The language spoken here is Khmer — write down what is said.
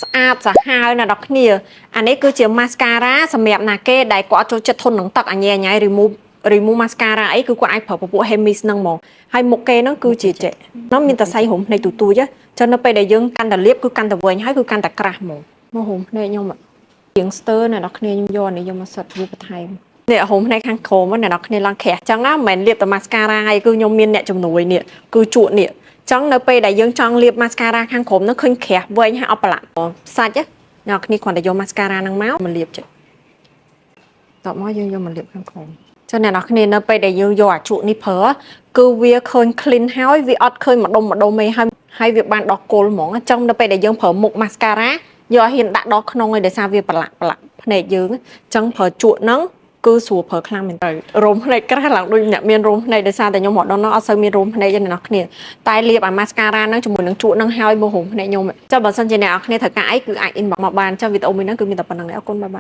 ស្អាតសាហាវណាស់ដល់គ្នាអានេះគឺជា mascara សម្រាប់ណាគេដែលគាត់ចូលចិត្តធន់នឹងទឹកអញញ៉ៃ remove mascara អីគឺគាត់អាចប្រើពពួក Hemis ហ្នឹងហ្មងហើយមុខគេហ្នឹងគឺជាចេះnó មានតែសៃរុំភ្នែកទូទូចចឹងនៅពេលដែលយើងកាន់តែលាបគឺកាន់តែវែងហើយគឺកាន់តែក្រាស់ហ្មងមករុំភ្នែកខ្ញុំជាងស្ទើណាស់ដល់គ្នាខ្ញុំយកនេះយកមកសិតវាបន្ថែមនេះរុំភ្នែកខាងក្រោមណាស់ដល់គ្នាឡើងក្រាស់ចឹងណាមិនមែនលាបតែ mascara ឯងគឺខ្ញុំមានអ្នកជំនួយនេះគឺជក់នេះចឹងនៅពេលដែលយើងចង់លាប mascara ខាងក្រោមនោះឃើញក្រាស់វែងហើយអត់ប្រឡាក់សាច់ណាអ្នកគ្នាគ្រាន់តែយក mascara ហ្នឹងមកលាបចេះតបមកយើងយកមកលាបខាងក្រោមចឹងអ្នកនរគ្នានៅពេលដែលយើងយកអាជក់នេះប្រើគឺវាឃើញ clean ហើយវាអត់ឃើញម្ដុំអីហើយវាបានដោះគោលហ្មងអញ្ចឹងនៅពេលដែលយើងប្រើមុខ mascara យកឲ្យហ៊ានដាក់ដល់ក្នុងឯងដោយសារវាប្រឡាក់ភ្នែកយើងអញ្ចឹងប្រើជក់ហ្នឹងគឺស្រួលប្រើខ្លាំងមែនទៅរោមភ្នែកក្រាស់ឡើងដូចអ្នកមានរោមភ្នែកដោយសារតែខ្ញុំមកដល់នោះអត់សូវមានរោមភ្នែកទេអ្នកនរគ្នាតែលាបអា mascara ហ្នឹងជាមួយនឹងជក់ហ្នឹងហើយមករោមភ្នែកខ្ញុំចុះបើសិនជាអ្នកនរគ្នាត្រូវការអីគឺអាច inbox មកបានចុះវីដេអូមួយហ្នឹងគឺមានតែប៉ុណ្្នឹងទេអរគុណបាយបាយ